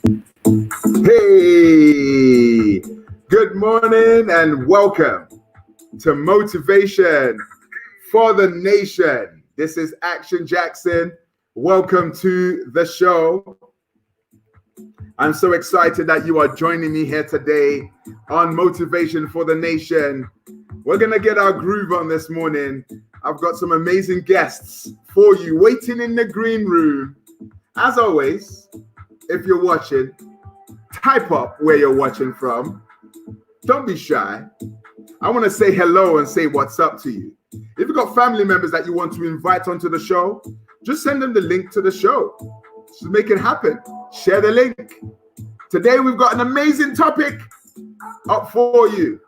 Hey, good morning and welcome to Motivation for the Nation. This is Action Jackson. Welcome to the show. I'm so excited that you are joining me here today on Motivation for the Nation. We're going to get our groove on this morning. I've got some amazing guests for you waiting in the green room. As always, if you're watching, type up where you're watching from. Don't be shy. I want to say hello and say what's up to you. If you've got family members that you want to invite onto the show, just send them the link to the show. Just make it happen. Share the link. Today we've got an amazing topic up for you.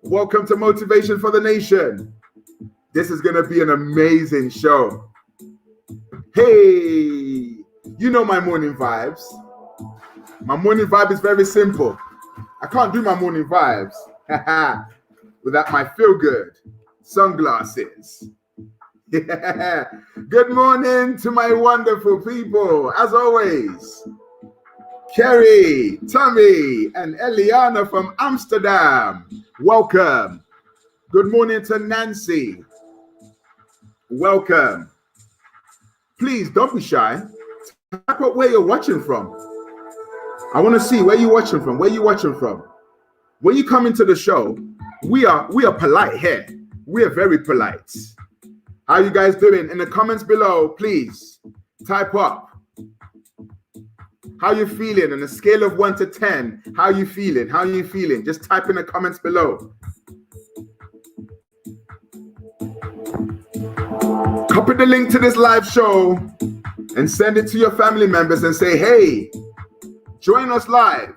Welcome to Motivation for the Nation. This is going to be an amazing show. Hey, you know my morning vibes. My morning vibe is very simple. I can't do my morning vibes without my feel-good sunglasses. Good morning to my wonderful people. As always, Kerry, Tommy, and Eliana from Amsterdam. Welcome. Good morning to Nancy. Welcome. Please don't be shy. Type up where you're watching from. I want to see where you're watching from. Where you watching from? When you come into the show, we are polite here. We are very polite. How you guys doing? In the comments below, please type up. How you feeling on a scale of 1 to 10? How you feeling? How you feeling? Just type in the comments below. Copy the link to this live show and send it to your family members and say, hey, join us live.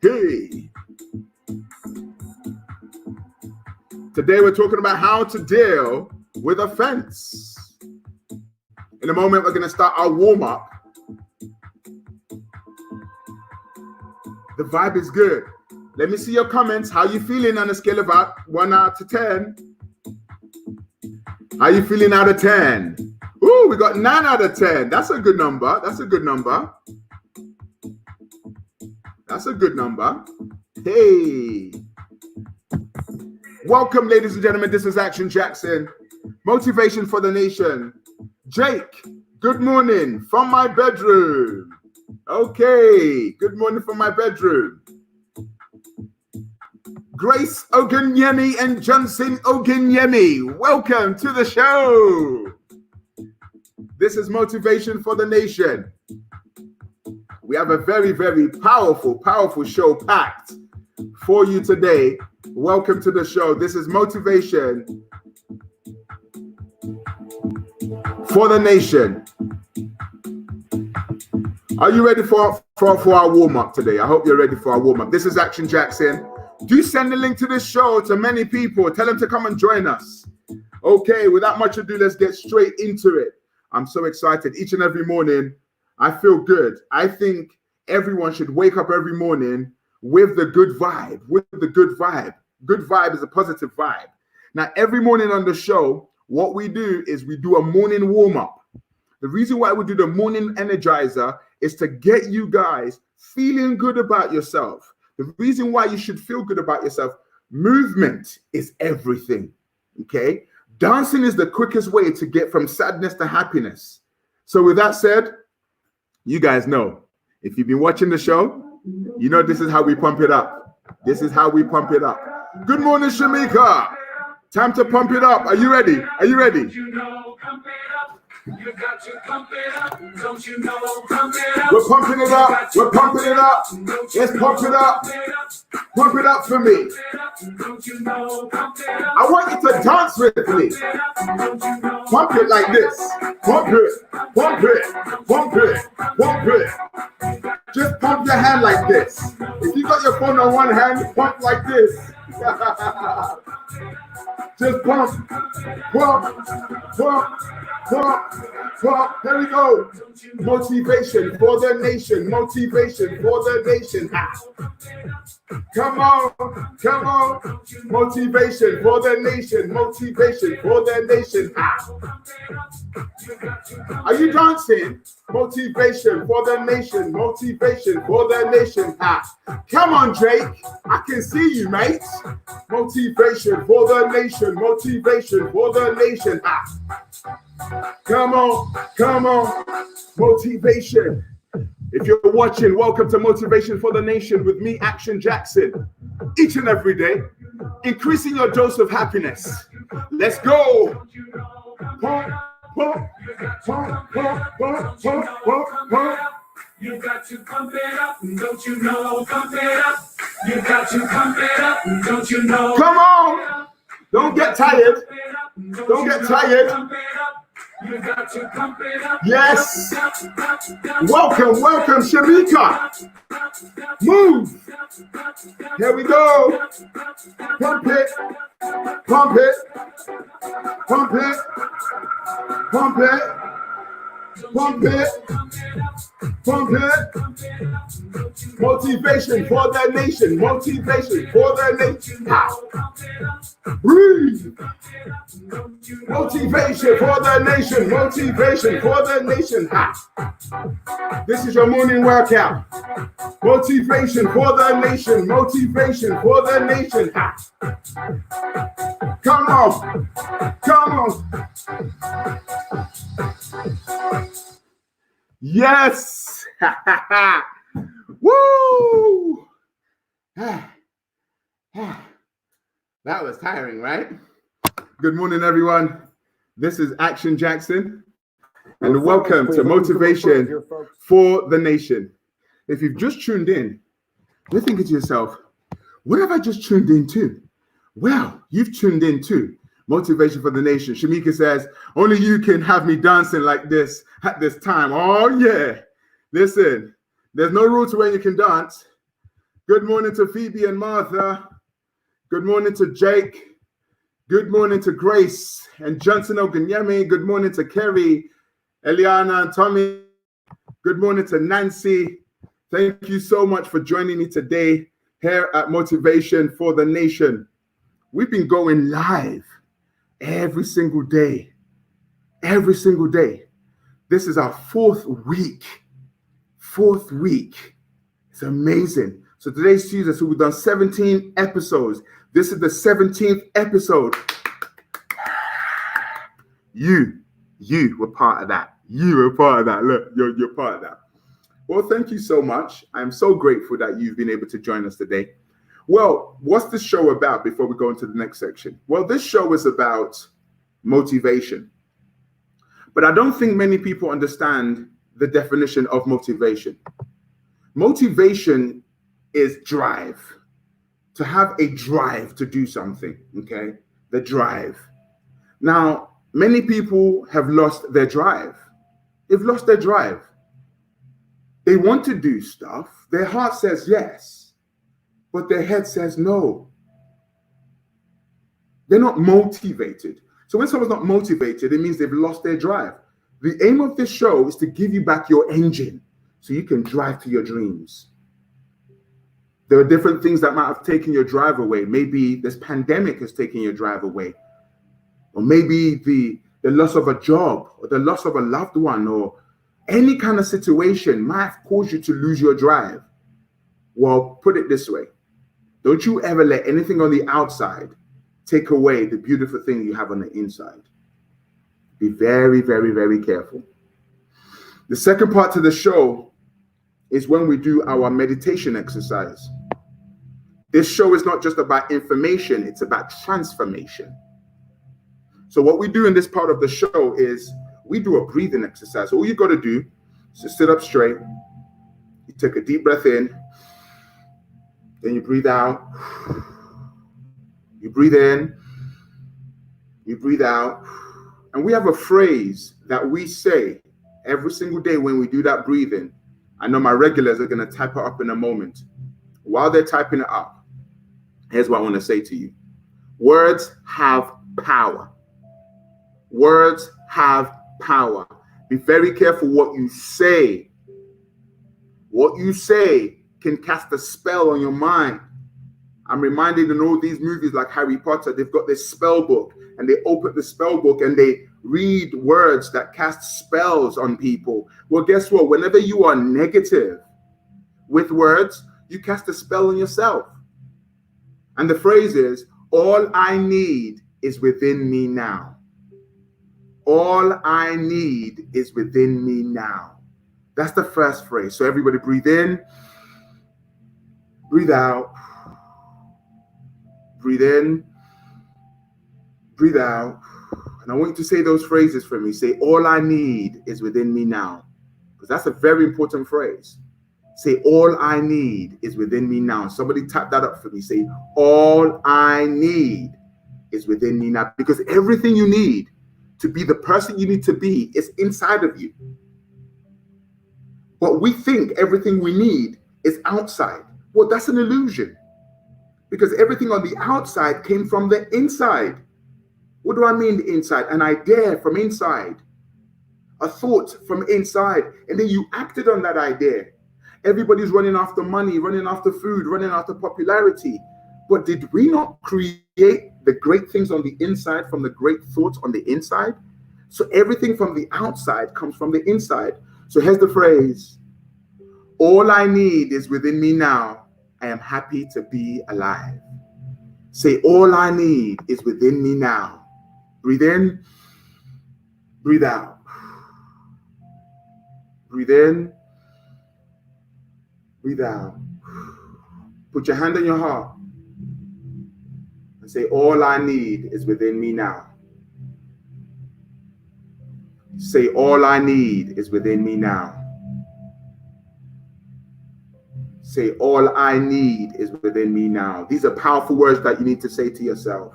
Hey. Today we're talking about how to deal with offense. In a moment, we're going to start our warm-up. The vibe is good. Let me see your comments. How you feeling on a scale of 1 out to 10? How you feeling out of 10? Ooh, we got 9 out of 10. That's a good number. That's a good number. That's a good number. Hey. Welcome, ladies and gentlemen. This is Action Jackson. Motivation for the Nation. Jake, good morning from my bedroom. Okay, good morning from my bedroom. Grace Ogunyemi and Johnson Ogunyemi, welcome to the show. This is Motivation for the Nation. We have a very, very powerful show packed for you today. Welcome to the show. This is Motivation for the Nation. Are you ready for our warm-up today? I hope you're ready for our warm-up. This is Action Jackson. Do send the link to this show to many people. Tell them to come and join us. Okay, without much ado, let's get straight into it. I'm so excited. Each and every morning, I feel good. I think everyone should wake up every morning with the good vibe, Good vibe is a positive vibe. Now, every morning on the show, what we do is we do a morning warm-up. The reason why we do the morning energizer is to get you guys feeling good about yourself. The reason why you should feel good about yourself, movement is everything, okay? Dancing is the quickest way to get from sadness to happiness. So with that said, you guys know, if you've been watching the show, you know this is how we pump it up. This is how we pump it up. Good morning, Shamika. Time to pump it up. Are you ready? Are you ready? You got to pump it up, don't you know? Pump it up. We're pumping it up. We're pumping it up. Let's pump it up. Pump it up for me. I want you to dance with me. Pump it like this. Pump it. Pump it. Pump it. Pump it. Just pump your hand like this. If you got your phone on one hand, pump like this. Just pump, pump, pump, pump, pump. Here we go. Motivation for the nation. Motivation for the nation. Come on, come on. Motivation for the nation. Motivation for the nation. Are you dancing? Motivation for the nation. Motivation for the nation. Come on, Drake. I can see you, mate. Motivation for the nation. Motivation for the nation. Come on, come on. Motivation. If you're watching, welcome to Motivation for the Nation with me, Action Jackson. Each and every day, increasing your dose of happiness. Let's go. Pump, pump, pump, pump, pump, pump, pump, pump. You got to pump it up, don't you know? Pump it up. You got to pump it up, don't you know? Come on. Don't get tired. Don't get tired. You got to pump it up. Yes. Welcome, welcome, Shamika. Move. Here we go. Pump it. Pump it. Pump it. Pump it. Pump it. Pump it. Motivation for the nation. Motivation for the nation. Breathe. Motivation for the nation. Motivation for the nation. This is your morning workout. Motivation for the nation. Motivation for the nation. Come on. Come on. Yes. Woo. That was tiring, right? Good morning, everyone. This is Action Jackson, and welcome to Motivation for the Nation. If you've just tuned in, you're thinking to yourself, what have I just tuned into? Well, you've tuned in to Motivation for the Nation. Shamika says, only you can have me dancing like this at this time. Oh, yeah. Listen, there's no rule to when you can dance. Good morning to Phoebe and Martha. Good morning to Jake. Good morning to Grace and Johnson Oganyemi. Good morning to Kerry, Eliana, and Tommy. Good morning to Nancy. Thank you so much for joining me today here at Motivation for the Nation. We've been going live every single day. Every single day. This is our fourth week. Fourth week. It's amazing. So today's Tuesday, so we've done 17 episodes. This is the 17th episode. You were part of that. You were part of that. Look, you're part of that. Well, thank you so much. I'm so grateful that you've been able to join us today. Well, what's this show about before we go into the next section? Well, this show is about motivation. But I don't think many people understand the definition of motivation. Motivation is drive. To have a drive to do something, okay? The drive. Now, many people have lost their drive. They've lost their drive. They want to do stuff. Their heart says yes, but their head says no. They're not motivated. So when someone's not motivated, it means they've lost their drive. The aim of this show is to give you back your engine so you can drive to your dreams. There are different things that might have taken your drive away. Maybe this pandemic has taken your drive away. Or maybe the loss of a job or the loss of a loved one or any kind of situation might have caused you to lose your drive. Well, put it this way. Don't you ever let anything on the outside take away the beautiful thing you have on the inside. Be very, very, very careful. The second part to the show is when we do our meditation exercise. This show is not just about information, it's about transformation. So what we do in this part of the show is we do a breathing exercise. All you got to do is just sit up straight. You take a deep breath in, then you breathe out. You breathe in, you breathe out. And we have a phrase that we say every single day when we do that breathing. I know my regulars are going to type it up in a moment. While they're typing it up, Here's what I want to say to you. Words have power. Words have power. Be very careful what you say. What you say can cast a spell on your mind. I'm reminded in all these movies like Harry Potter, they've got this spell book and they open the spell book and they read words that cast spells on people. Well, guess what? Whenever you are negative with words, you cast a spell on yourself. And the phrase is, all I need is within me now. All I need is within me now. That's the first phrase. So everybody breathe in, breathe out, breathe in, breathe out. And I want you to say those phrases for me. Say, all I need is within me now. Because that's a very important phrase. Say, all I need is within me now. Somebody tap that up for me. Say, all I need is within me now. Because everything you need to be the person you need to be is inside of you. But we think everything we need is outside. Well, that's an illusion. Because everything on the outside came from the inside. What do I mean the inside? An idea from inside. A thought from inside. And then you acted on that idea. Everybody's running after money, running after food, running after popularity. But did we not create the great things on the inside from the great thoughts on the inside? So everything from the outside comes from the inside. So here's the phrase. All I need is within me now. I am happy to be alive. Say, all I need is within me now. Breathe in, breathe out. Breathe in, breathe out. Put your hand on your heart and say, all I need is within me now. Say, all I need is within me now. Say, all I need is within me now. These are powerful words that you need to say to yourself.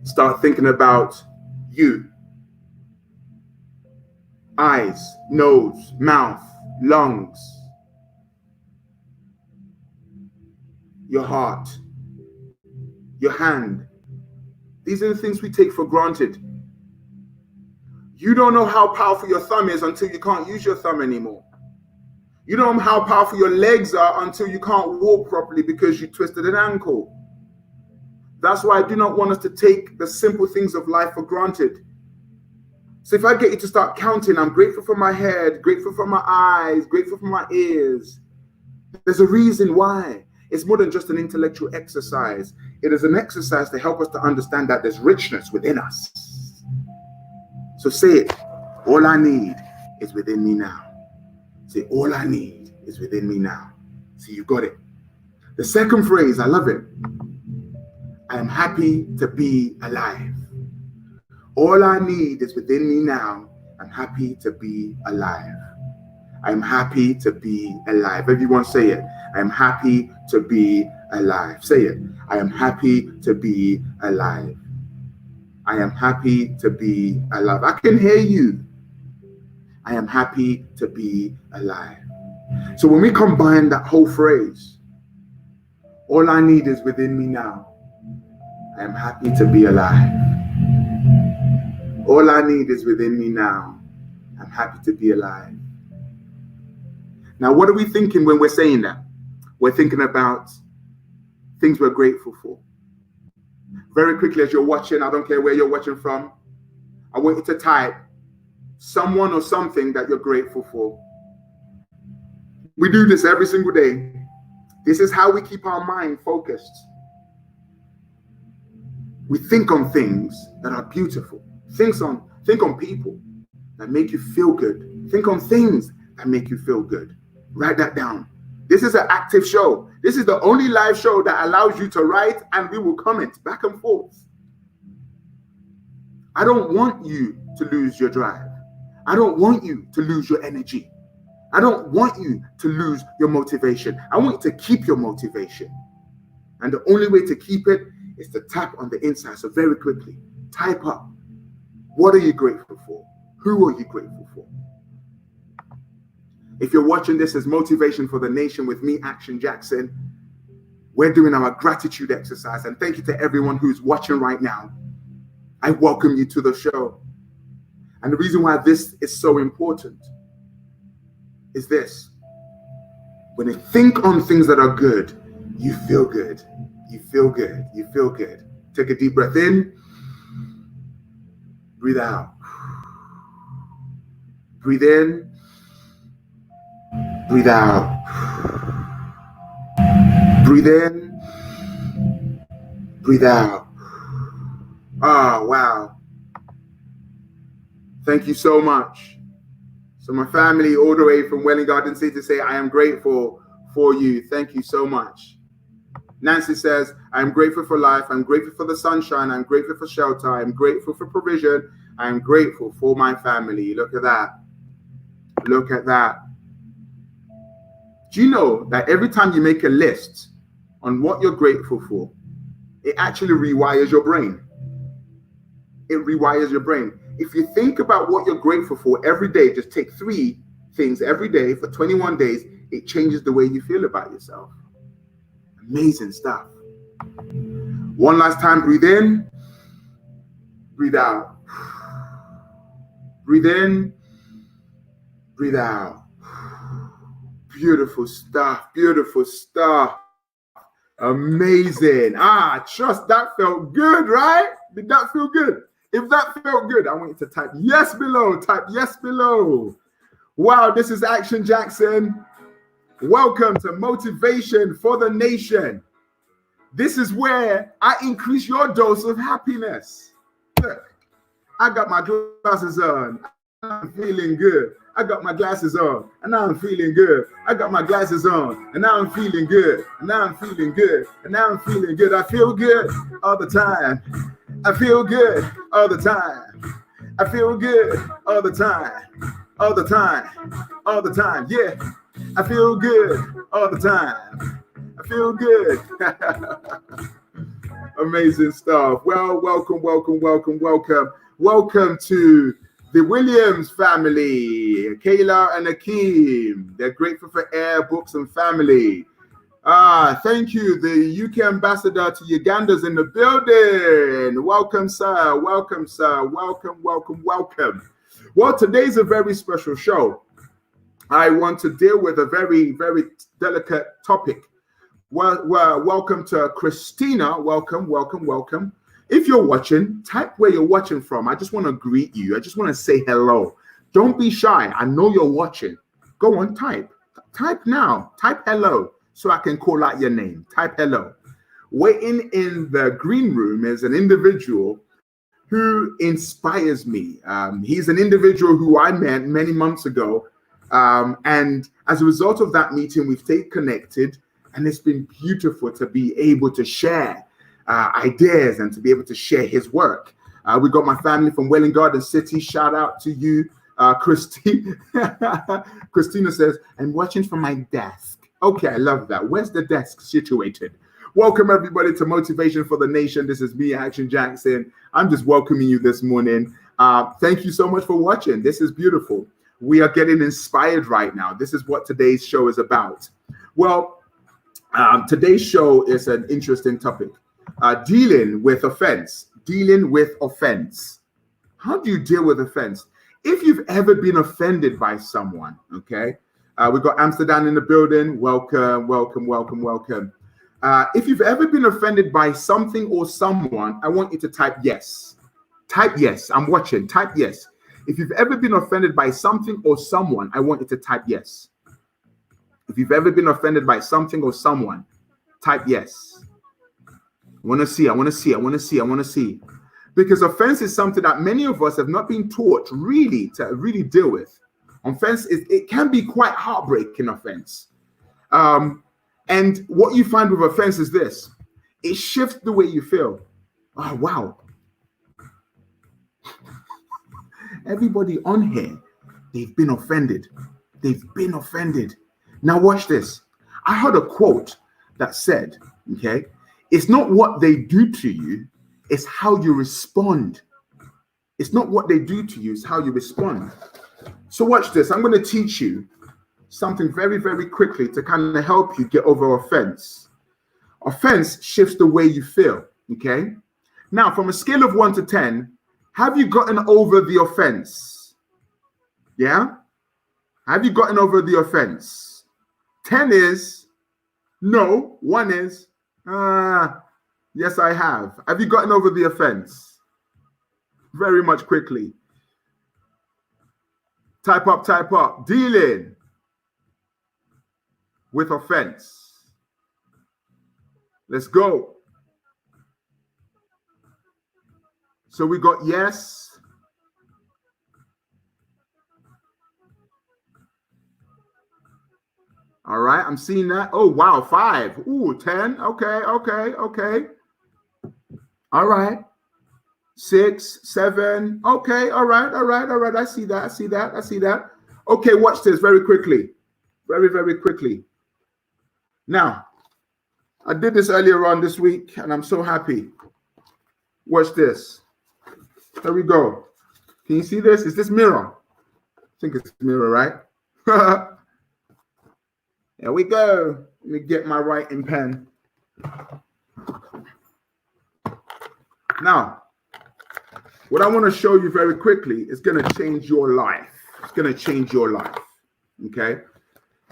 Start thinking about you. Eyes, nose, mouth, lungs, your heart, your hand. These are the things we take for granted. You don't know how powerful your thumb is until you can't use your thumb anymore. You don't know how powerful your legs are until you can't walk properly because you twisted an ankle. That's why I do not want us to take the simple things of life for granted. So if I get you to start counting, I'm grateful for my head, grateful for my eyes, grateful for my ears. There's a reason why. It's more than just an intellectual exercise. It is an exercise to help us to understand that there's richness within us. So say it. All I need is within me now. Say, all I need is within me now. See, you got it. The second phrase, I love it. I am happy to be alive. All I need is within me now. I'm happy to be alive. I'm happy to be alive. Everyone say it. I am happy to be alive. Say it. I am happy to be alive. I am happy to be alive. I can hear you. I am happy to be alive. So when we combine that whole phrase, all I need is within me now. I am happy to be alive. All I need is within me now. I'm happy to be alive. Now, what are we thinking when we're saying that? We're thinking about things we're grateful for. Very quickly, as you're watching, I don't care where you're watching from, I want you to type someone or something that you're grateful for. We do this every single day. This is how we keep our mind focused. We think on things that are beautiful. Think on people that make you feel good. Think on things that make you feel good. Write that down. This is an active show. This is the only live show that allows you to write and we will comment back and forth. I don't want you to lose your drive. I don't want you to lose your energy. I don't want you to lose your motivation. I want you to keep your motivation. And the only way to keep it is to tap on the inside. So very quickly, type up. What are you grateful for? Who are you grateful for? If you're watching this as Motivation for the Nation with me, Action Jackson, we're doing our gratitude exercise. And thank you to everyone who's watching right now. I welcome you to the show. And the reason why this is so important is this. When you think on things that are good, you feel good. You feel good. You feel good. Take a deep breath in. Breathe out. Breathe in. Breathe out. Breathe in. Breathe out. Oh, wow. Thank you so much. So my family all the way from Welling Garden City say, I am grateful for you. Thank you so much. Nancy says, I'm grateful for life. I'm grateful for the sunshine. I'm grateful for shelter. I'm grateful for provision. I'm grateful for my family. Look at that. Look at that. Do you know that every time you make a list on what you're grateful for, it actually rewires your brain? It rewires your brain. If you think about what you're grateful for every day, just take 3 things every day for 21 days, it changes the way you feel about yourself. Amazing stuff. One last time, breathe in, breathe out. Breathe in, breathe out. Beautiful stuff, beautiful stuff. Amazing. Trust that felt good, right? Did that feel good? If that felt good, I want you to type yes below. Type yes below. Wow, this is Action Jackson. Welcome to Motivation for the Nation. This is where I increase your dose of happiness. Look, I got my glasses on. I'm feeling good. I got my glasses on, and now I'm feeling good. I got my glasses on, and now I'm feeling good. And now I'm feeling good. And now I'm feeling good. I feel good all the time. I feel good all the time. I feel good all the time. All the time. All the time. Yeah. I feel good all the time. I feel good. Amazing stuff. Well, welcome, welcome, welcome, welcome. Welcome to the Williams family, Kayla and Akeem. They're grateful for air, books, and family. Thank you. The UK ambassador to Uganda's in the building. Welcome, sir. Welcome, sir. Welcome, welcome, welcome. Well, today's a very special show. I want to deal with a very, very delicate topic. Well, welcome to Christina. Welcome, welcome, welcome. If you're watching, type where you're watching from. I just want to greet you. I just want to say hello. Don't be shy. I know you're watching. Go on, type. Type now. Type hello so I can call out your name. Type hello. Waiting in the green room is an individual who inspires me. He's an individual who I met many months ago. And as a result of that meeting, we've stayed connected. And it's been beautiful to be able to share ideas and to be able to share his work. We got my family from Welling Garden City. Shout out to you, Christine. Christina says, I'm watching from my desk. Okay, I love that. Where's the desk situated? Welcome, everybody, to Motivation for the Nation. This is me, Action Jackson. I'm just welcoming you this morning. Thank you so much for watching. This is beautiful. We are getting inspired right now. This is what today's show is about. Well, today's show is an interesting topic. Dealing with offense. Dealing with offense. How do you deal with offense? If you've ever been offended by someone, okay? We've got Amsterdam in the building. Welcome, welcome, welcome, welcome. If you've ever been offended by something or someone, I want you to type yes. Type yes. I'm watching. Type yes. If you've ever been offended by something or someone, I want you to type yes. If you've ever been offended by something or someone, type yes. I want to see, I want to see, I want to see, I want to see. Because offense is something that many of us have not been taught really to really deal with. Offense, it can be quite heartbreaking, offense. And what you find with offense is this. It shifts the way you feel. Oh, wow. Everybody on here, they've been offended. They've been offended. Now watch this. I heard a quote that said, okay, it's not what they do to you, it's how you respond. It's not what they do to you, it's how you respond. So watch this. I'm going to teach you something very, very quickly to kind of help you get over offense. Offense shifts the way you feel, okay? Now, from a scale of 1 to 10, have you gotten over the offense? Yeah? Have you gotten over the offense? 10 is no. 1 is, yes, I have. Have you gotten over the offense? Very much quickly. Type up. Dealing with offense. Let's go. So we got yes. All right, I'm seeing that. Oh, wow, 5. Ooh, 10. Okay. All right. 6, 7. Okay, all right. I see that. Okay, watch this very quickly. Very quickly. Now, I did this earlier on this week, and I'm so happy. Watch this. There we go. Can you see this? Is this mirror? I think it's mirror, right? There we go. Let me get my writing pen. Now, what I want to show you very quickly is going to change your life. It's going to change your life. Okay?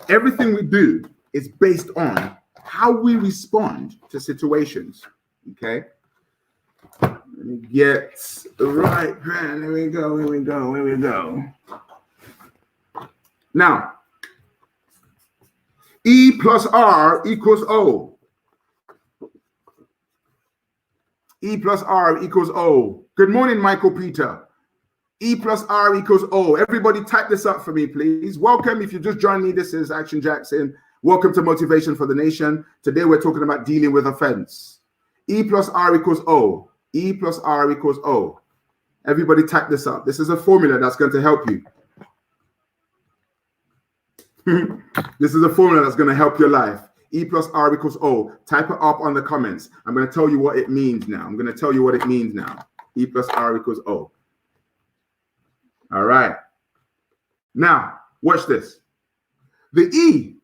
Everything we do is based on how we respond to situations. Okay? Let me get the right pen. Here we go. Now, E plus R equals O. E plus R equals O. Good morning, Michael Peter. E plus R equals O. Everybody type this up for me, please. Welcome. If you just joined me, this is Action Jackson. Welcome to Motivation for the Nation. Today we're talking about dealing with offense. E plus R equals O. E plus R equals O. Everybody type this up. This is a formula that's going to help you. This is a formula that's going to help your life. E plus R equals O. Type it up on the comments. I'm going to tell you what it means now. E plus R equals O. All right. Now, watch this. The E,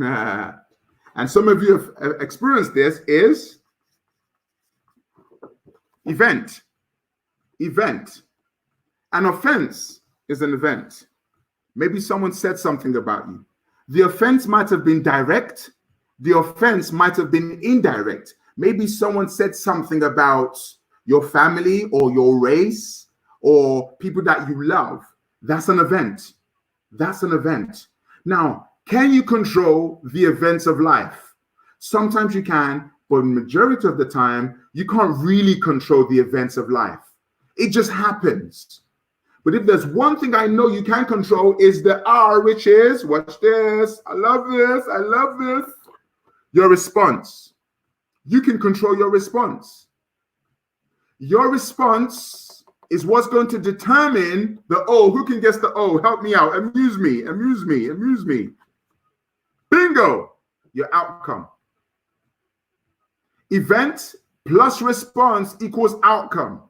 and some of you have experienced this, is event. An offense is an event. Maybe someone said something about you. The offense might have been direct. The offense might have been indirect. Maybe someone said something about your family or your race or people that you love. That's an event. Now, can you control the events of life? Sometimes you can, but the majority of the time, you can't really control the events of life. It just happens. But if there's one thing I know you can control is the R, which is, watch this. I love this. Your response. You can control your response. Your response is what's going to determine the O. Who can guess the O? Help me out. Amuse me. Bingo. Your outcome. Event plus response equals outcome.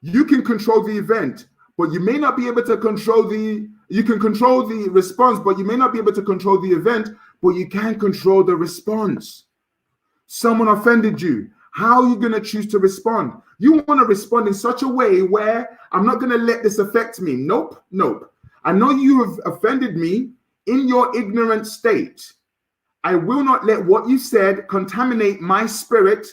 You can control the event, but you may not be able to control you can control the response, but you may not be able to control the event, but you can control the response. Someone offended you. How are you going to choose to respond? You want to respond in such a way where I'm not going to let this affect me. Nope. I know you have offended me in your ignorant state. I will not let what you said contaminate my spirit.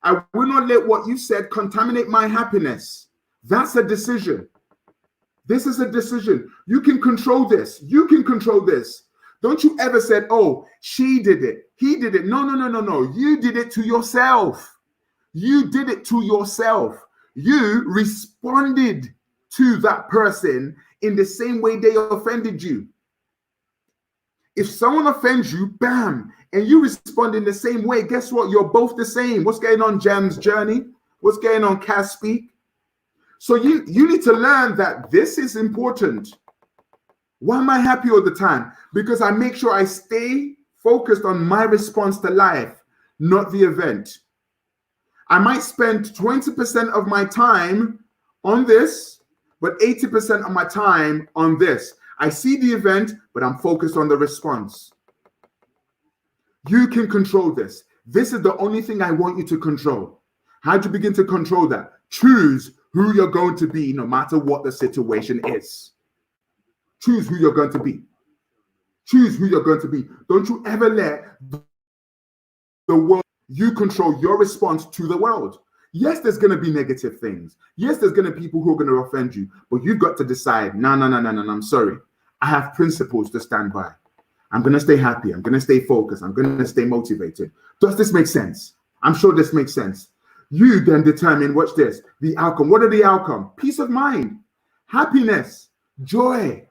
I will not let what you said contaminate my happiness. That's a decision. This is a decision. You can control this. Don't you ever say, oh, she did it. He did it. No. You did it to yourself. You responded to that person in the same way they offended you. If someone offends you, bam, and you respond in the same way, guess what? You're both the same. What's going on, Jam's Journey? What's going on, Cass Speak? So you need to learn that this is important. Why am I happy all the time? Because I make sure I stay focused on my response to life, not the event. I might spend 20% of my time on this, but 80% of my time on this. I see the event, but I'm focused on the response. You can control this. This is the only thing I want you to control. How do you begin to control that? Choose who you're going to be no matter what the situation is. Choose who you're going to be. Choose who you're going to be. Don't you ever let the world, you control your response to the world. Yes, there's going to be negative things. Yes, there's going to be people who are going to offend you, but you've got to decide, no, I'm sorry. I have principles to stand by. I'm going to stay happy. I'm going to stay focused. I'm going to stay motivated. Does this make sense? I'm sure this makes sense. You then determine, watch this, the outcome. What are the outcome? Peace of mind, happiness, joy,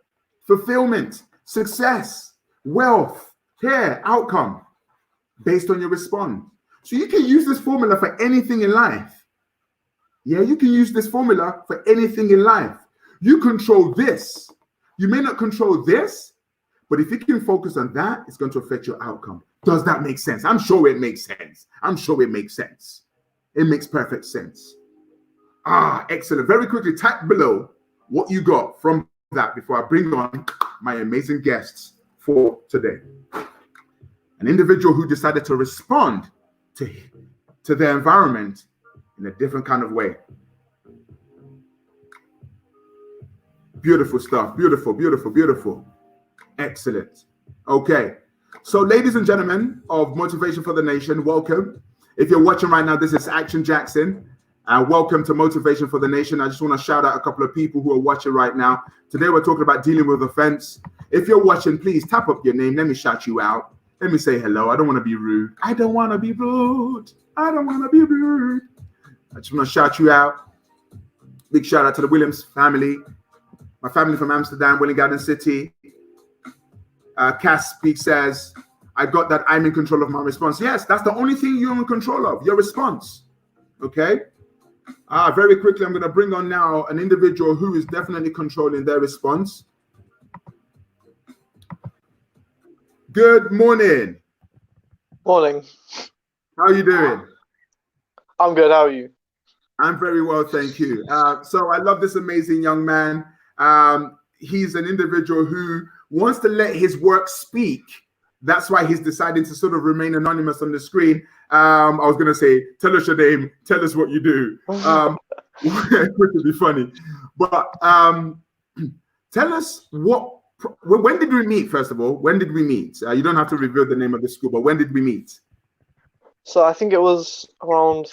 fulfillment, success, wealth, care, outcome, based on your response. So you can use this formula for anything in life. Yeah, you can use this formula for anything in life. You control this. You may not control this, but if you can focus on that, it's going to affect your outcome. Does that make sense? I'm sure it makes sense. I'm sure it makes sense. It makes perfect sense. Excellent. Very quickly, type below what you got from that before I bring on my amazing guests for today. An individual who decided to respond to their environment in a different kind of way. Beautiful stuff. Beautiful, beautiful, beautiful. Excellent. Okay. So, ladies and gentlemen of Motivation for the Nation, welcome. If you're watching right now, this is Action Jackson. Welcome to Motivation for the Nation. I just want to shout out a couple of people who are watching right now. Today, we're talking about dealing with offense. If you're watching, please tap up your name. Let me shout you out. Let me say hello. I don't want to be rude. I don't want to be rude. I don't want to be rude. I just want to shout you out. Big shout out to the Williams family. My family from Amsterdam, Welling Garden City. Cass Speak says, I got that I'm in control of my response. Yes, that's the only thing you're in control of, your response. Okay? Very quickly, I'm going to bring on now an individual who is definitely controlling their response. Good morning. Morning. How are you doing? I'm good. How are you? I'm very well, thank you. So I love this amazing young man. He's an individual who wants to let his work speak. That's why he's deciding to sort of remain anonymous on the screen. I was going to say, tell us your name, tell us what you do. Which would be funny. But tell us when did we meet, first of all? When did we meet? You don't have to reveal the name of the school, but when did we meet? So I think it was around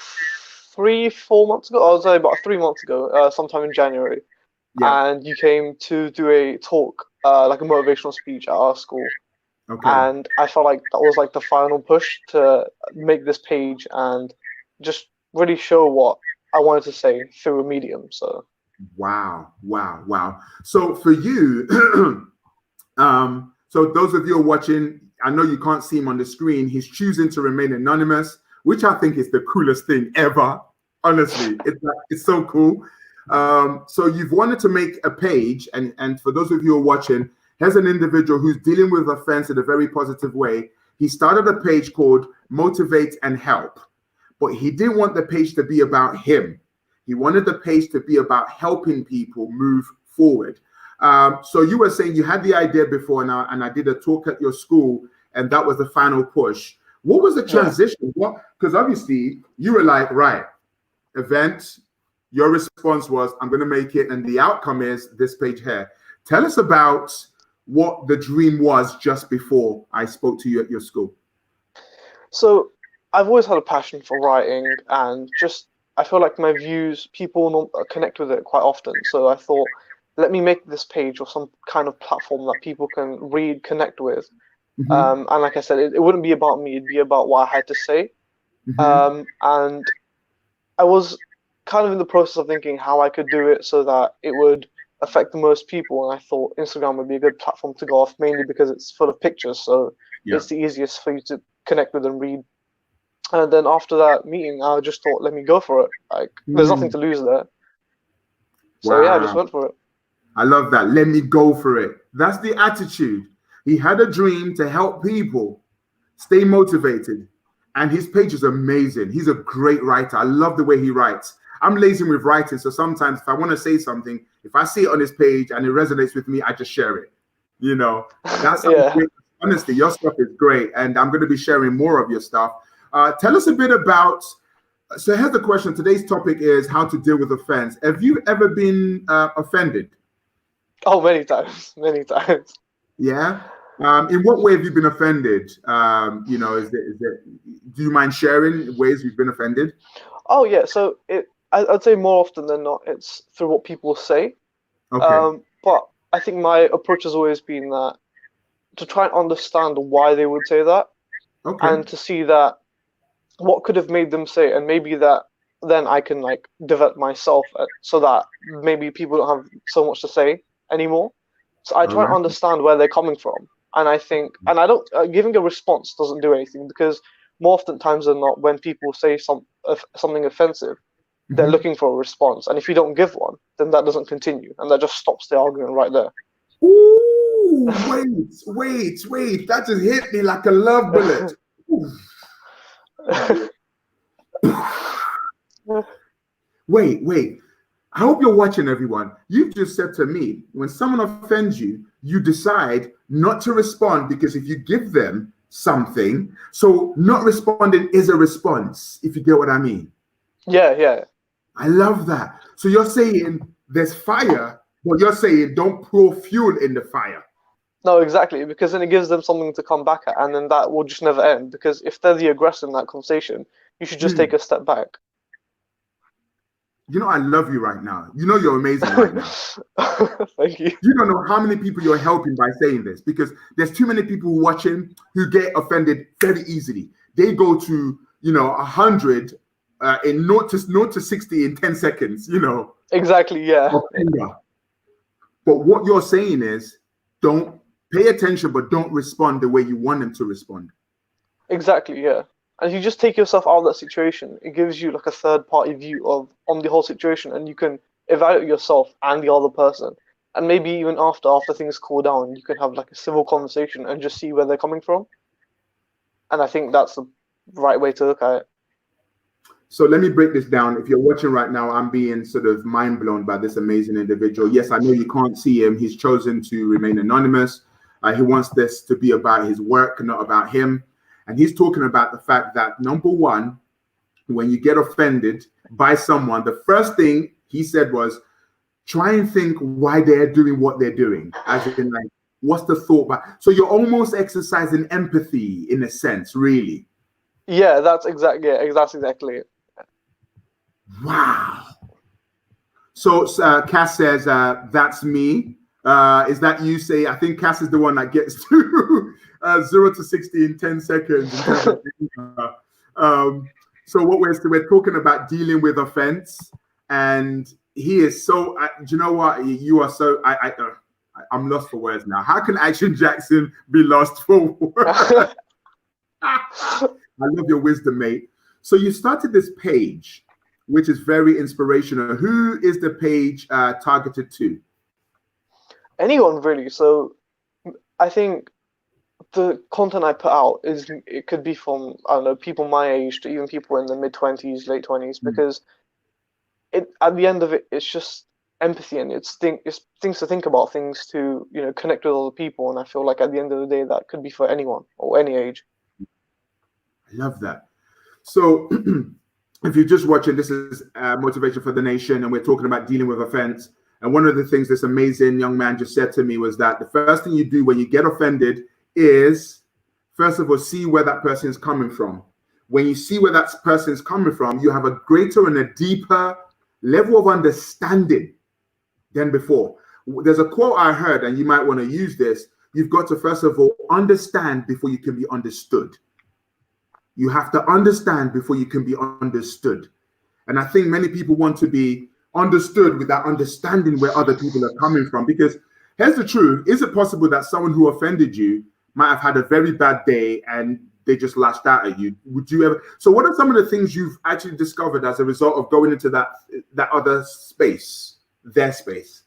3-4 months ago. I would say about 3 months ago, sometime in January. Yeah. And you came to do a talk, like a motivational speech at our school. Okay. And I felt like that was like the final push to make this page and just really show what I wanted to say through a medium. So wow. So for you, so those of you who are watching, I know you can't see him on the screen. He's choosing to remain anonymous, which I think is the coolest thing ever. Honestly, it's so cool. So you've wanted to make a page, and for those of you who are watching, here's an individual who's dealing with offense in a very positive way. He started a page called Motivate and Help, but he didn't want the page to be about him. He wanted the page to be about helping people move forward. So you were saying you had the idea before now, and I did a talk at your school, and that was the final push. What was the transition? What? Because obviously you were like, right, event. Your response was, I'm going to make it, and the outcome is this page here. Tell us about what the dream was just before I spoke to you at your school. So I've always had a passion for writing, and just I feel like my views, people connect with it quite often. So I thought, let me make this page or some kind of platform that people can read, connect with. And like I said, it wouldn't be about me, it'd be about what I had to say. And I was kind of in the process of thinking how I could do it so that it would affect the most people. And I thought Instagram would be a good platform to go off, mainly because it's full of pictures. So it's the easiest for you to connect with and read. And then after that meeting, I just thought, let me go for it. Like, there's nothing to lose there. So yeah, I just went for it. I love that. Let me go for it. That's the attitude. He had a dream to help people stay motivated. And his page is amazing. He's a great writer. I love the way he writes. I'm lazy with writing, so sometimes if I want to say something, if I see it on his page and it resonates with me, I just share it. You know, that's something Yeah. great. Honestly, your stuff is great, and I'm going to be sharing more of your stuff. Tell us a bit about. So here's the question. Today's topic is how to deal with offense. Have you ever been offended? Oh, many times, many times. Yeah. In what way have you been offended? Is there, do you mind sharing ways you've been offended? Oh yeah, so I'd say more often than not, it's through what people say. Okay. But I think my approach has always been that to try and understand why they would say that, Okay. and to see that what could have made them say, and maybe that then I can like develop myself so that maybe people don't have so much to say anymore. So I All try and right. understand where they're coming from, and I think, and I don't giving a response doesn't do anything because more often times than not, when people say something offensive, they're Mhm. looking for a response, and if you don't give one, then that doesn't continue, and that just stops the argument right there. Ooh, wait. That just hit me like a love bullet. Ooh. Wait. I hope you're watching, everyone. You've just said to me, when someone offends you, you decide not to respond because if you give them something, so not responding is a response, if you get what I mean. Yeah, yeah. I love that. So you're saying there's fire, but you're saying don't pour fuel in the fire. No, exactly, because then it gives them something to come back at, and then that will just never end. Because if they're the aggressor in that conversation, you should just take Hmm. a step back. You know, I love you right now. You know, you're amazing right now. Thank you. You don't know how many people you're helping by saying this because there's too many people watching who get offended very easily. They go to, 100 in note to 60 in 10 seconds, Exactly, yeah. of anger. But what you're saying is don't pay attention, but don't respond the way you want them to respond. Exactly, yeah. And if you just take yourself out of that situation, it gives you like a third party view of on the whole situation, and you can evaluate yourself and the other person. And maybe even after things cool down, you can have like a civil conversation and just see where they're coming from. And I think that's the right way to look at it. So let me break this down. If you're watching right now, I'm being sort of mind blown by this amazing individual. Yes, I know you can't see him. He's chosen to remain anonymous. He wants this to be about his work, not about him. And he's talking about the fact that number one, when you get offended by someone, the first thing he said was try and think why they're doing what they're doing. As in, like, what's the thought? So you're almost exercising empathy in a sense, really. Yeah, that's exactly it. Wow. So Cass says, that's me. Is that you? Say, I think Cass is the one that gets to 0 to 60 in 10 seconds in terms of so what we're talking about dealing with offense, and he is so. Do you know what? You are so. I'm lost for words now. How can Action Jackson be lost for words? I love your wisdom, mate. So you started this page, which is very inspirational. Who is the page targeted to? Anyone really. So I think the content I put out it could be from I don't know people my age to even people in the mid 20s, late 20s, Mm. because it at the end of it, it's just empathy and it's things to think about, things to connect with other people, and I feel like at the end of the day that could be for anyone or any age. I love that. So if you're just watching, this is Motivation for the Nation, and we're talking about dealing with offense. And one of the things this amazing young man just said to me was that the first thing you do when you get offended is, first of all, see where that person is coming from. When you see where that person is coming from, you have a greater and a deeper level of understanding than before. There's a quote I heard, and you might want to use this. You've got to, first of all, understand before you can be understood. You have to understand before you can be understood. And I think many people want to be understood without understanding where other people are coming from. Because here's the truth. Is it possible that someone who offended you might have had a very bad day and they just lashed out at you? Would you ever? So what are some of the things you've actually discovered as a result of going into that other space, their space?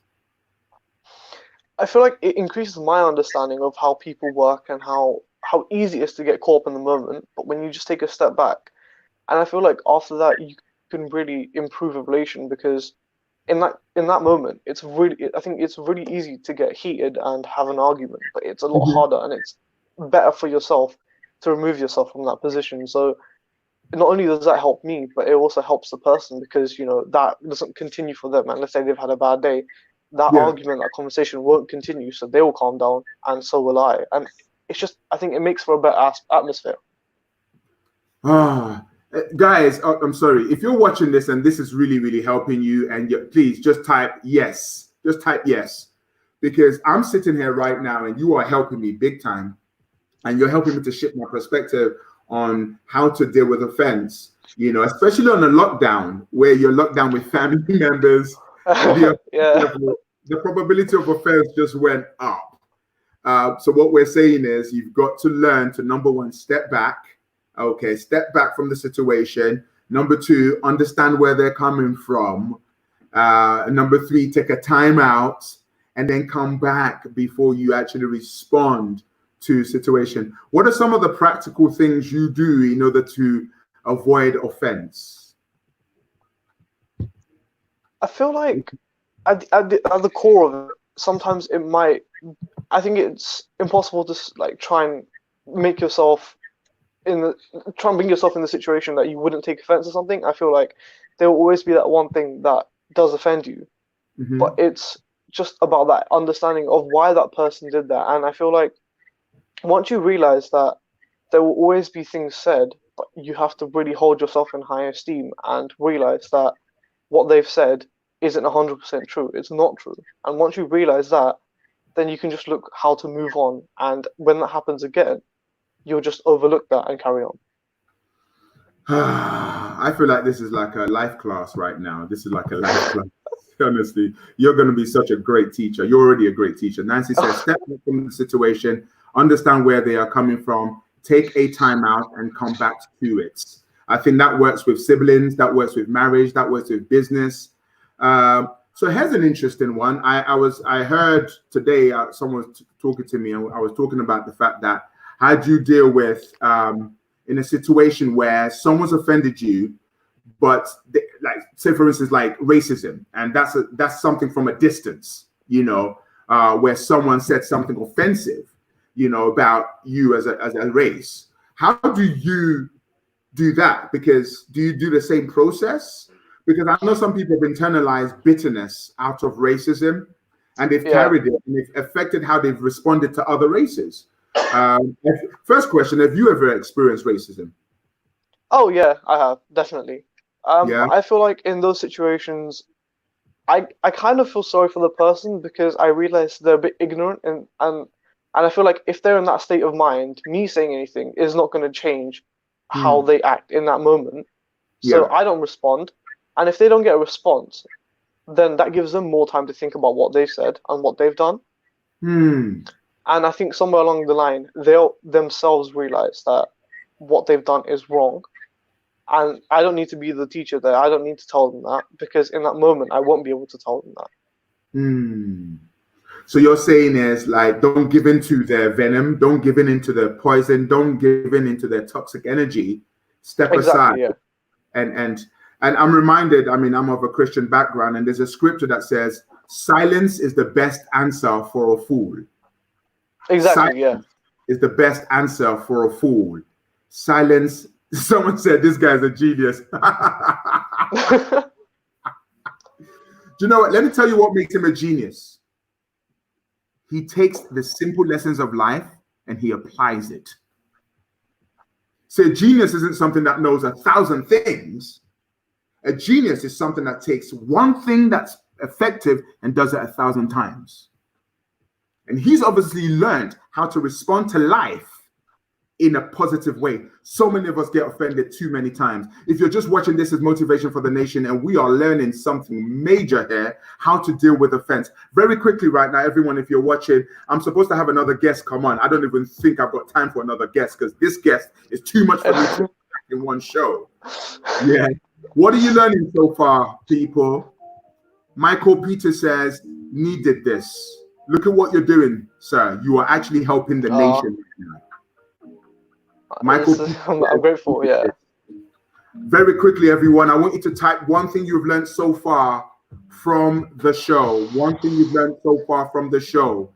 I feel like it increases my understanding of how people work and how easy it is to get caught up in the moment, but when you just take a step back, and I feel like after that you can really improve a relation because in that moment, I think it's really easy to get heated and have an argument, but it's a lot Mhm. harder, and it's better for yourself to remove yourself from that position. So not only does that help me, but it also helps the person, because that doesn't continue for them. And let's say they've had a bad day, that Yeah. argument, that conversation won't continue, so they will calm down, and so will I. And it's just, I think it makes for a better atmosphere. Guys, I'm sorry. If you're watching this and this is really, really helping you, and please just type yes. Just type yes. Because I'm sitting here right now and you are helping me big time. And you're helping me to shift my perspective on how to deal with offense, especially on a lockdown where you're locked down with family members. Yeah. The probability of offense just went up. So what we're saying is you've got to learn to, number one, step back. Okay, step back from the situation. Number two, understand where they're coming from. Number three, take a time out and then come back before you actually respond to situation. What are some of the practical things you do in order to avoid offense? I feel like at the core of it, sometimes I think it's impossible to like try and make yourself try and bring yourself in the situation that you wouldn't take offense to something. I feel like there will always be that one thing that does offend you, but it's just about that understanding of why that person did that. And I feel like once you realize that there will always be things said, but you have to really hold yourself in high esteem and realize that what they've said isn't 100% true. It's not true. And once you realize that, then you can just look how to move on. And when that happens again, you'll just overlook that and carry on. I feel like this is like a life class right now. This is like a life class. Honestly, you're going to be such a great teacher. You're already a great teacher. Nancy says, step back from the situation, understand where they are coming from, take a time out and come back to it. I think that works with siblings, that works with marriage, that works with business. So here's an interesting one. I heard today someone was talking to me, and I was talking about the fact that how do you deal with in a situation where someone's offended you, but like say for instance like racism, and that's something from a distance, where someone said something offensive, about you as a race. How do you do that? Because do you do the same process? Because I know some people have internalized bitterness out of racism, and they've carried it, and it's affected how they've responded to other races. First question: have you ever experienced racism? Oh yeah, I have, definitely. Yeah. I feel like in those situations, I kind of feel sorry for the person, because I realize they're a bit ignorant, and I feel like if they're in that state of mind, me saying anything is not going to change how they act in that moment. So Yeah. I don't respond, and if they don't get a response, then that gives them more time to think about what they've said and what they've done. And I think somewhere along the line, they'll themselves realize that what they've done is wrong. And I don't need to be the teacher there. I don't need to tell them that, because in that moment, I won't be able to tell them that. So you're saying is like, don't give in to their venom, don't give in into their poison, don't give in into their toxic energy. Step aside. Exactly, yeah. And I'm reminded, I mean, I'm of a Christian background, and there's a scripture that says, silence is the best answer for a fool. Exactly, Silence is the best answer for a fool. Silence. Someone said this guy's a genius. yeah. Do you know what? Let me tell you what makes him a genius. He takes the simple lessons of life and he applies it. So a genius isn't something that knows 1,000 things. A genius is something that takes one thing that's effective and does it 1,000 times. And he's obviously learned how to respond to life in a positive way. So many of us get offended too many times. If you're just watching this as Motivation for the Nation, and we are learning something major here, how to deal with offense. Very quickly right now, everyone, if you're watching, I'm supposed to have another guest come on. I don't even think I've got time for another guest, because this guest is too much for me to in one show. Yeah. What are you learning so far, people? Michael Peter says, needed this. Look at what you're doing, sir. You are actually helping the nation right now. Michael, I'm grateful, yeah. Very quickly, everyone, I want you to type one thing you've learned so far from the show? One thing you've learned so far from the show.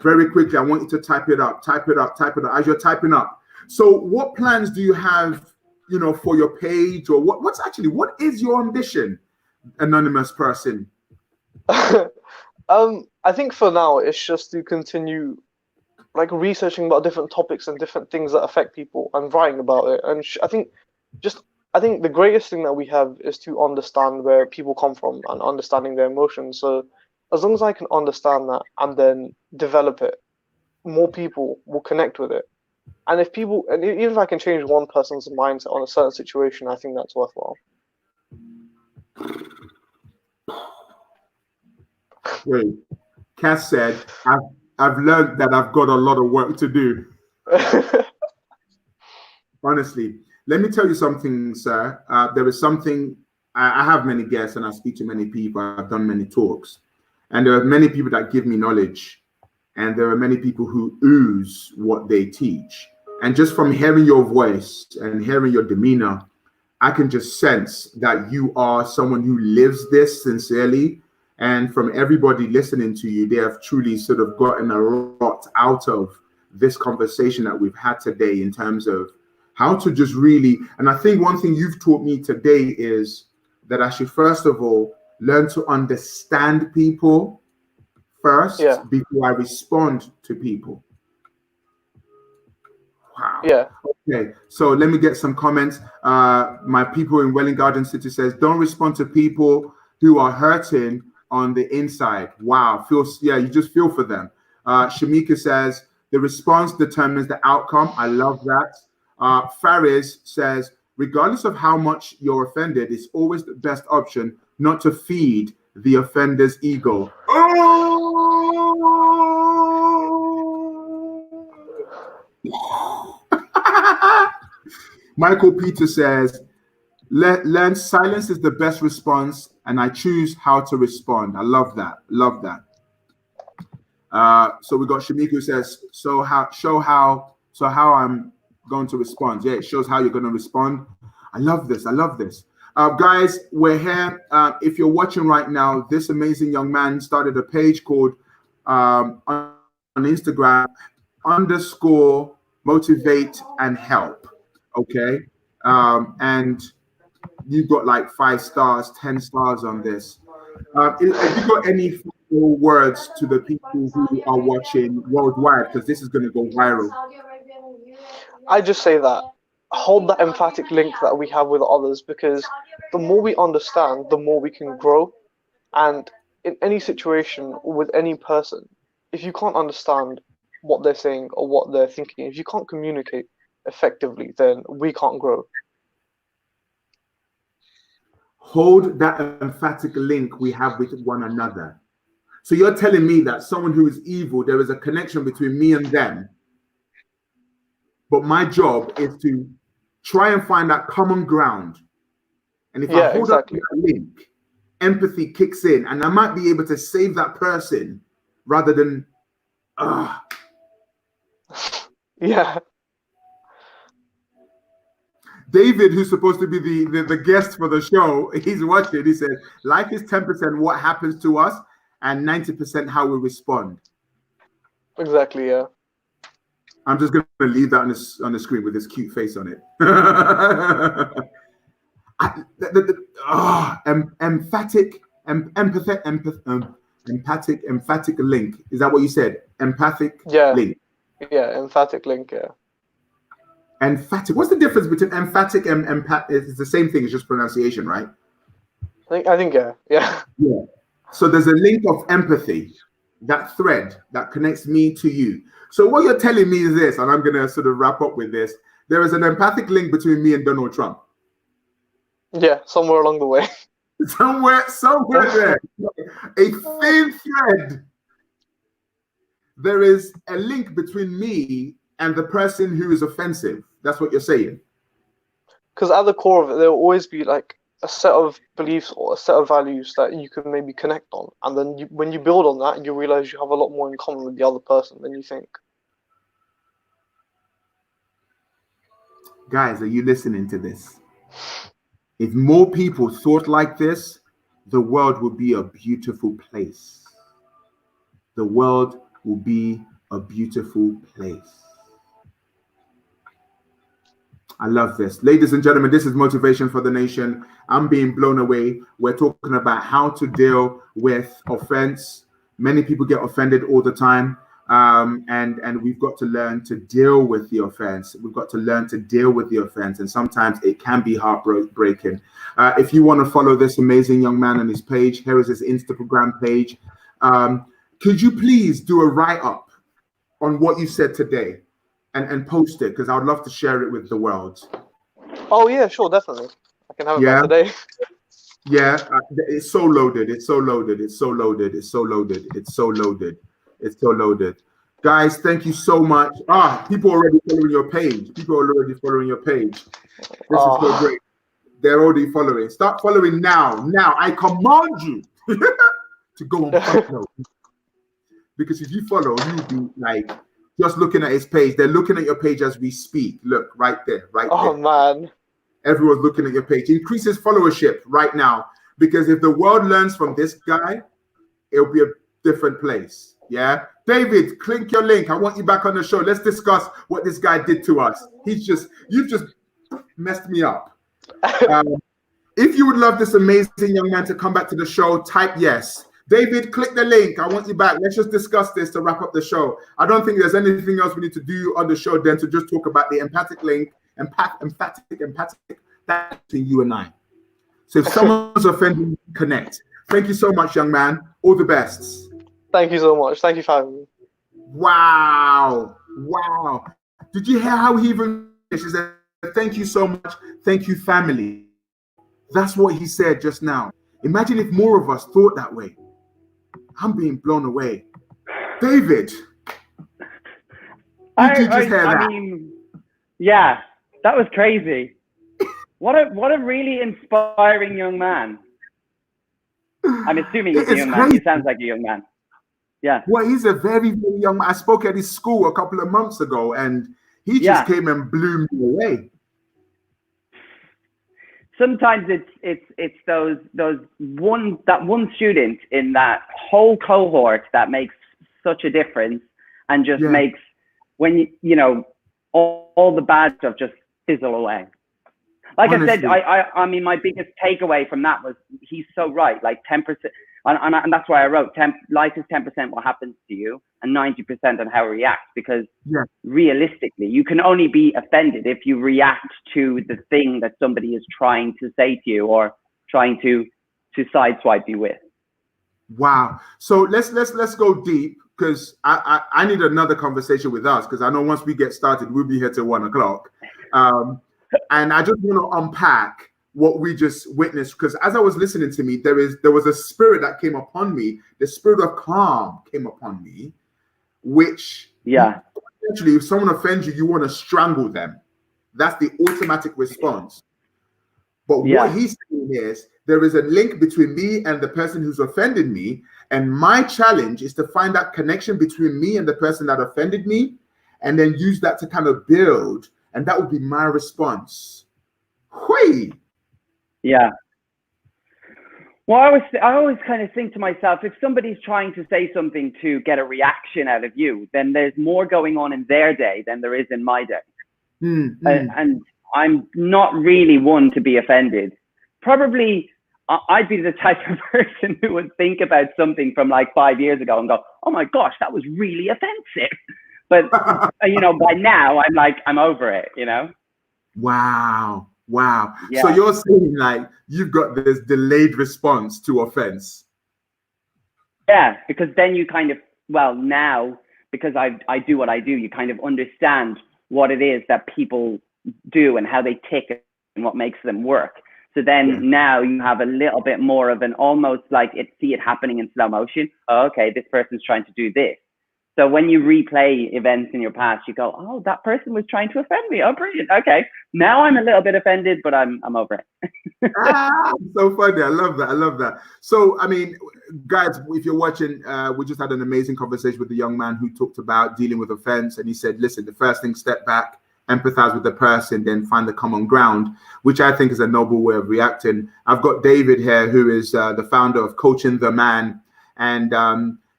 Very quickly, I want you to type it up, type it up, type it up as you're typing up. So what plans do you have, for your page, or what is your ambition, anonymous person? I think for now it's just to continue like researching about different topics and different things that affect people and writing about it. And I think the greatest thing that we have is to understand where people come from and understanding their emotions. So as long as I can understand that and then develop it, more people will connect with it. And even if I can change one person's mindset on a certain situation, I think that's worthwhile. Wait, Cass said, I've learned that I've got a lot of work to do. Honestly, let me tell you something, sir. There is something, I have many guests and I speak to many people. I've done many talks, and there are many people that give me knowledge, and there are many people who ooze what they teach. And just from hearing your voice and hearing your demeanor, I can just sense that you are someone who lives this sincerely. And from everybody listening to you, they have truly sort of gotten a lot out of this conversation that we've had today in terms of how to just really, and I think one thing you've taught me today is that I should first of all learn to understand people first before I respond to people. Wow. Yeah. Okay, so let me get some comments. My people in Welling Garden City says, don't respond to people who are hurting on the inside. Wow, you just feel for them. Shamika says, the response determines the outcome. I love that. Faris says, regardless of how much you're offended, it's always the best option not to feed the offender's ego. Michael Peter says, learn silence is the best response, and I choose how to respond. I love that. Love that. So we got Shamika who says, how I'm going to respond. Yeah, it shows how you're going to respond. I love this. I love this. Guys, we're here. If you're watching right now, this amazing young man started a page called on Instagram _motivate and help. Okay. And you got like 5 stars, 10 stars on this. Have you got any final words to the people who are watching worldwide? Because this is going to go viral. I just say that hold that emphatic link that we have with others, because the more we understand, the more we can grow. And in any situation or with any person, if you can't understand what they're saying or what they're thinking, if you can't communicate effectively, then we can't grow. Hold that emphatic link we have with one another. So you're telling me that someone who is evil, there is a connection between me and them, but my job is to try and find that common ground. And if I hold up that link, empathy kicks in, and I might be able to save that person rather than Yeah. David, who's supposed to be the guest for the show, he's watching. He says, life is 10% what happens to us and 90% how we respond. Exactly, yeah. I'm just going to leave that on the screen with this cute face on it. Emphatic link. Is that what you said? Empathic link. Yeah, emphatic link, yeah. Emphatic. What's the difference between emphatic and empathic? It's the same thing, it's just pronunciation, right? I think yeah. Yeah. So there's a link of empathy, that thread that connects me to you. So what you're telling me is this, and I'm going to sort of wrap up with this. There is an empathic link between me and Donald Trump. Yeah, somewhere along the way. somewhere there. A thin thread. There is a link between me and the person who is offensive. That's what you're saying. Because at the core of it, there will always be like a set of beliefs or a set of values that you can maybe connect on. And then when you build on that, you realize you have a lot more in common with the other person than you think. Guys, are you listening to this? If more people thought like this, the world will be a beautiful place. The world will be a beautiful place. I love this. Ladies and gentlemen, this is Motivation for the Nation. I'm being blown away. We're talking about how to deal with offense. Many people get offended all the time. And we've got to learn to deal with the offense. We've got to learn to deal with the offense. And sometimes it can be heartbreaking. If you want to follow this amazing young man on his page, here is his Instagram page. Could you please do a write-up on what you said today and post it? Because I would love to share it with the world. Oh yeah, sure, definitely. I can have it by today. Yeah, it's so loaded. It's so loaded. It's so loaded. It's so loaded. It's so loaded. It's so loaded. Guys, thank you so much. People are already following your page. People are already following your page. This is so great. They're already following. Start following now. Now, I command you to go and follow. Because if you follow, you'll be like just looking at his page. They're looking at your page as we speak. Look, right there, right there. Oh, man. Everyone's looking at your page. Increase his followership right now. Because if the world learns from this guy, it'll be a different place. Yeah, David, click your link. I want you back on the show. Let's discuss what this guy did to us. You've just messed me up. If you would love this amazing young man to come back to the show, type yes. David, click the link. I want you back. Let's just discuss this to wrap up the show. I don't think there's anything else we need to do on the show than to just talk about the empathic link, emphatic, that's between you and I. So if someone's offended, connect. Thank you so much, young man. All the best. Thank you so much. Thank you for having me. Wow. Wow. Did you hear how he even finished? He said, thank you so much. Thank you, family. That's what he said just now. Imagine if more of us thought that way. I'm being blown away. David, did you just hear that? I mean, yeah, that was crazy. What a really inspiring young man. I'm assuming he's a young man. He sounds like a young man. Yeah. Well, he's a very, very young man. I spoke at his school a couple of months ago, and he just came and blew me away. Sometimes it's that one student in that whole cohort that makes such a difference and just makes when all the bad stuff just fizzle away. Like honestly. I said, I mean, my biggest takeaway from that was he's so right. Like 10%, and that's why I wrote life is 10% what happens to you and 90% on how it reacts. Because realistically, you can only be offended if you react to the thing that somebody is trying to say to you or trying to sideswipe you with. Wow. So let's go deep, because I need another conversation with us, because I know once we get started, we'll be here till 1 o'clock. And I just want to unpack what we just witnessed, because as I was listening to me, there was a spirit that came upon me. The spirit of calm came upon me, which essentially, if someone offends you, you want to strangle them. That's the automatic response. But what he's saying is there is a link between me and the person who's offended me, and my challenge is to find that connection between me and the person that offended me, and then use that to kind of build. And that would be my response. Whee! Yeah. Well, I always kind of think to myself, if somebody's trying to say something to get a reaction out of you, then there's more going on in their day than there is in my day. And I'm not really one to be offended. Probably I'd be the type of person who would think about something from like 5 years ago and go, oh my gosh, that was really offensive. But, by now I'm over it, Wow. Wow. Yeah. So you're saying like you've got this delayed response to offense. Yeah, because then you kind of, now, because I do what I do, you kind of understand what it is that people do and how they tick and what makes them work. So then now you have a little bit more of an almost like see it happening in slow motion. Oh, okay, this person's trying to do this. So when you replay events in your past, you go, oh, that person was trying to offend me. Oh, brilliant. Okay. Now I'm a little bit offended, but I'm over it. So funny. I love that. I love that. So, I mean, guys, if you're watching, we just had an amazing conversation with the young man who talked about dealing with offense. And he said, listen, the first thing, step back, empathize with the person, then find the common ground, which I think is a noble way of reacting. I've got David here, who is the founder of Coaching the Man, and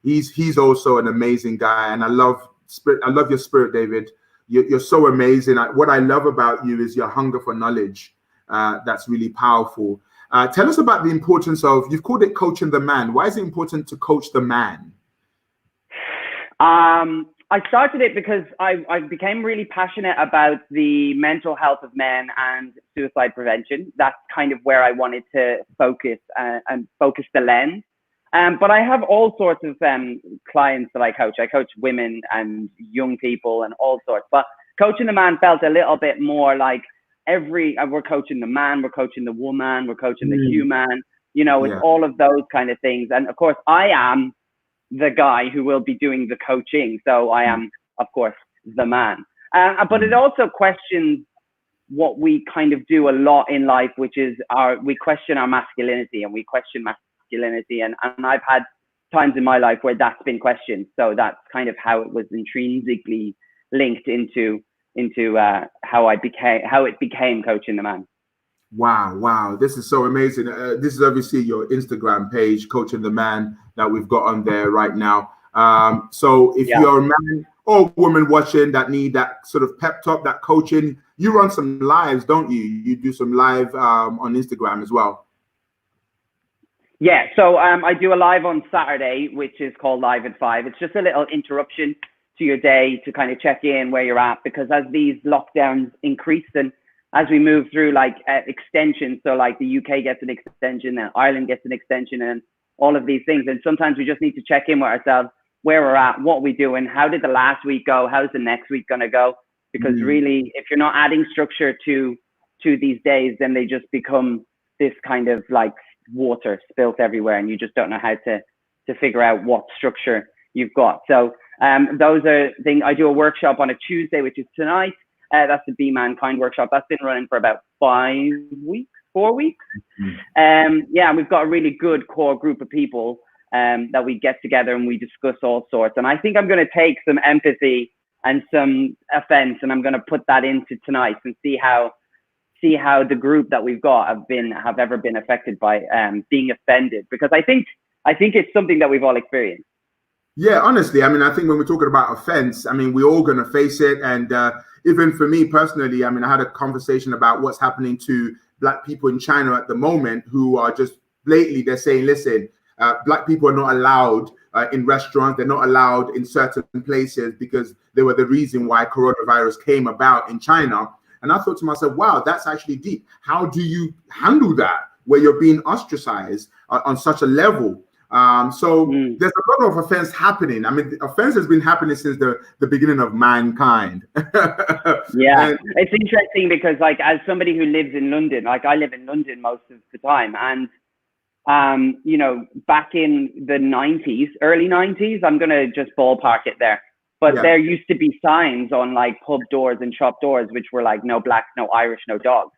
he's also an amazing guy. And I love your spirit, David. You're so amazing. What I love about you is your hunger for knowledge. That's really powerful. Tell us about the importance of, you've called it Coaching the Man. Why is it important to coach the man? I started it because I became really passionate about the mental health of men and suicide prevention. That's kind of where I wanted to focus and focus the lens. But I have all sorts of clients that I coach. I coach women and young people and all sorts. But Coaching the Man felt a little bit more like we're coaching the man, we're coaching the woman, we're coaching the human. It's all of those kind of things. And of course, I am the guy who will be doing the coaching. So I am, of course, the man. But it also questions what we kind of do a lot in life, which is we question our masculinity, and we question masculinity. And I've had times in my life where that's been questioned. So that's kind of how it was intrinsically linked into how it became Coaching the Man. Wow. This is so amazing. This is obviously your Instagram page, Coaching the Man, that we've got on there right now. So if you're a man or woman watching that need that sort of pep talk, that coaching, you run some lives, don't you? You do some live on Instagram as well. Yeah, so I do a live on Saturday, which is called Live at 5. It's just a little interruption to your day to kind of check in where you're at, because as these lockdowns increase and as we move through like extensions, so like the UK gets an extension and Ireland gets an extension and all of these things. And sometimes we just need to check in with ourselves, where we're at, what we're doing, how did the last week go, how's the next week going to go? Because really, if you're not adding structure to these days, then they just become this kind of like water spilt everywhere, and you just don't know how to figure out what structure you've got. So those are things. I do a workshop on a Tuesday, which is tonight. That's the Be Mankind workshop. That's been running for about 4 weeks. We've got a really good core group of people that we get together and we discuss all sorts. And I think I'm going to take some empathy and some offense, and I'm going to put that into tonight and see how the group that we've got have ever been affected by being offended, because I think it's something that we've all experienced. Yeah, honestly, I mean, I think when we're talking about offense, I mean, we're all going to face it. And even for me personally, I mean, I had a conversation about what's happening to Black people in China at the moment, who are just blatantly, they're saying, listen, Black people are not allowed in restaurants. They're not allowed in certain places because they were the reason why coronavirus came about in China. And I thought to myself, wow, that's actually deep. How do you handle that where you're being ostracized on such a level? There's a lot of offense happening. I mean, offense has been happening since the beginning of mankind. It's interesting because, like, as somebody who lives in London, like I live in London most of the time, and back in the 90s, early 90s, I'm gonna just ballpark it there. But there used to be signs on like pub doors and shop doors which were like no blacks, no Irish, no dogs.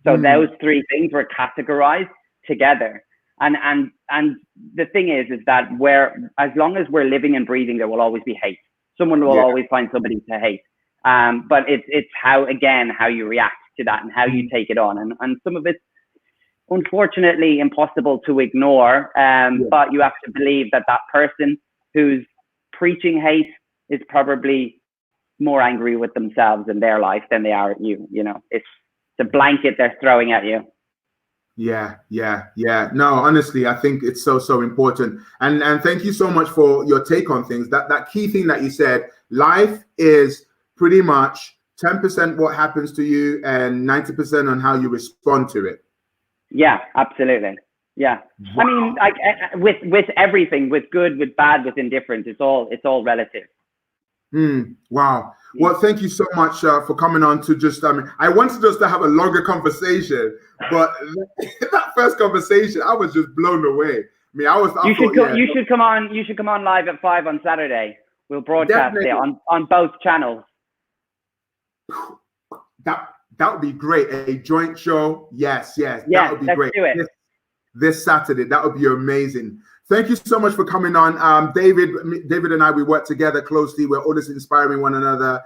So those three things were categorized together. And the thing is that as long as we're living and breathing, there will always be hate. Someone will always find somebody to hate. But it's how you react to that and how you take it on. And some of it's unfortunately impossible to ignore. But you have to believe that person who's preaching hate is probably more angry with themselves in their life than they are at you. It's the blanket they're throwing at you. Yeah. No, honestly, I think it's so important. And thank you so much for your take on things. That key thing that you said, life is pretty much 10% what happens to you and 90% on how you respond to it. Yeah, absolutely. Yeah. Wow. I mean, like with everything, with good, with bad, with indifferent, it's all relative. Wow. Well, thank you so much for coming on to just, I wanted us to have a longer conversation, but that first conversation, I was just blown away. I mean, you should come on live at 5 on Saturday. We'll broadcast it on both channels. That would be great. A joint show. Yes. That would be great. Do it. This Saturday. That would be amazing. Thank you so much for coming on. David and I, we work together closely. We're always inspiring one another.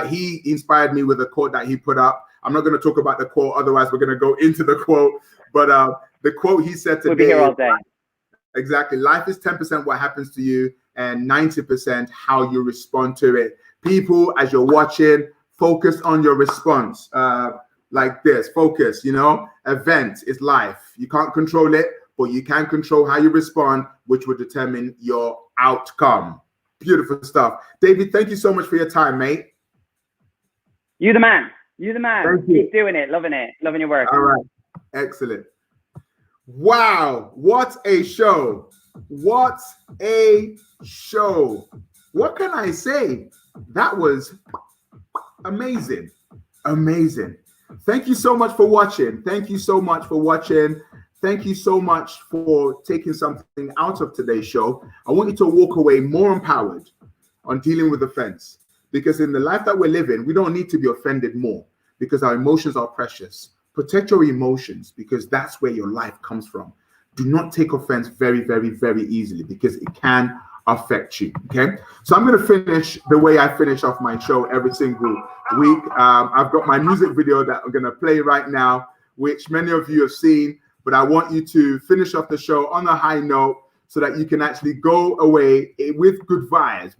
He inspired me with a quote that he put up. I'm not going to talk about the quote, otherwise we're going to go into the quote. But the quote he said today, we'll be here all day. Exactly. Life is 10% what happens to you and 90% how you respond to it. People, as you're watching, focus on your response. Like this, focus, event is life. You can't control it, but you can control how you respond, which will determine your outcome. Beautiful stuff. David, thank you so much for your time, mate. You the man. You the man. Thank you. Keep doing it. Loving it. Loving your work. All right. Excellent. Wow. What a show. What a show. What can I say? That was amazing. Amazing. Thank you so much for watching. Thank you so much for watching. Thank you so much for taking something out of today's show. I want you to walk away more empowered on dealing with offense, because in the life that we're living, we don't need to be offended more because our emotions are precious. Protect your emotions because that's where your life comes from. Do not take offense very, very, very easily because it can affect you. Okay. So I'm going to finish the way I finish off my show every single week. I've got my music video that I'm going to play right now, which many of you have seen, but I want you to finish off the show on a high note so that you can actually go away with good vibes,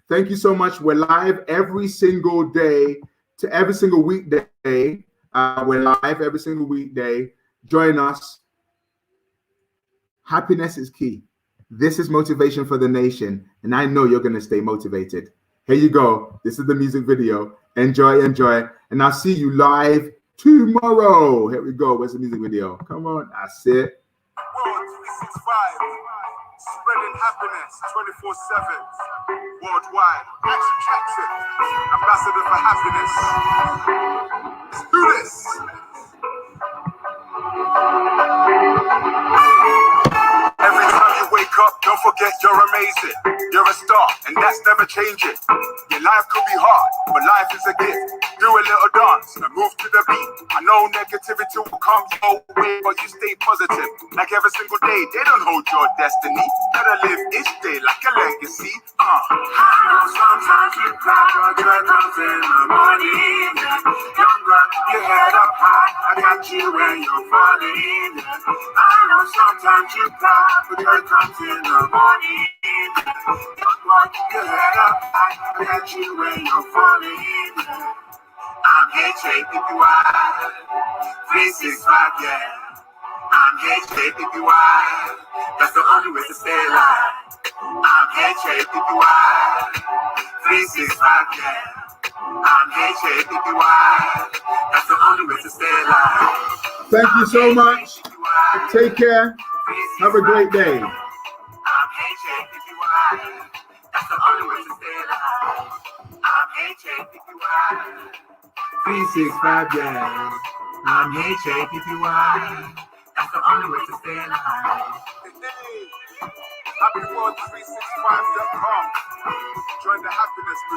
Thank you so much. We're live every single day to every single weekday. We're live every single weekday. Join us. Happiness is key. This is Motivation for the Nation, and I know you're going to stay motivated. Here you go. This is the music video. Enjoy, and I'll see you live tomorrow. Here we go. Where's the music video? Come on. That's it. Spreading happiness 24/7 worldwide. Action Jackson, ambassador for happiness. Let's do this. Every time you wake up, don't forget you're amazing. You're a star, and that's never changing. Your life could be hard, but life is a gift. Do a little dance and move to the beat. I know negativity will come your way, but you stay positive. Like every single day, they don't hold your destiny. Gotta live each day like a legacy. I know sometimes you cry, but joy comes in the morning. Younger, your head up high. I got you when you're falling. I know sometimes you cry, but joy comes in the morning. Younger, your head up high. I got you when you're falling. I'm HAPPY, 365, yeah. I'm HAPPY, that's the only way to stay alive. I'm HAPPY, 365, yeah. I'm HAPPY, that's the only way to stay alive. Thank you so much. Take care. Have a great day. I'm HAPPY, that's the only way to stay alive. I'm HAPPY. 365, yeah. I'm HAPPY. That's the only way to stay alive. Hey, happyworld365.com. Join the happiness movement.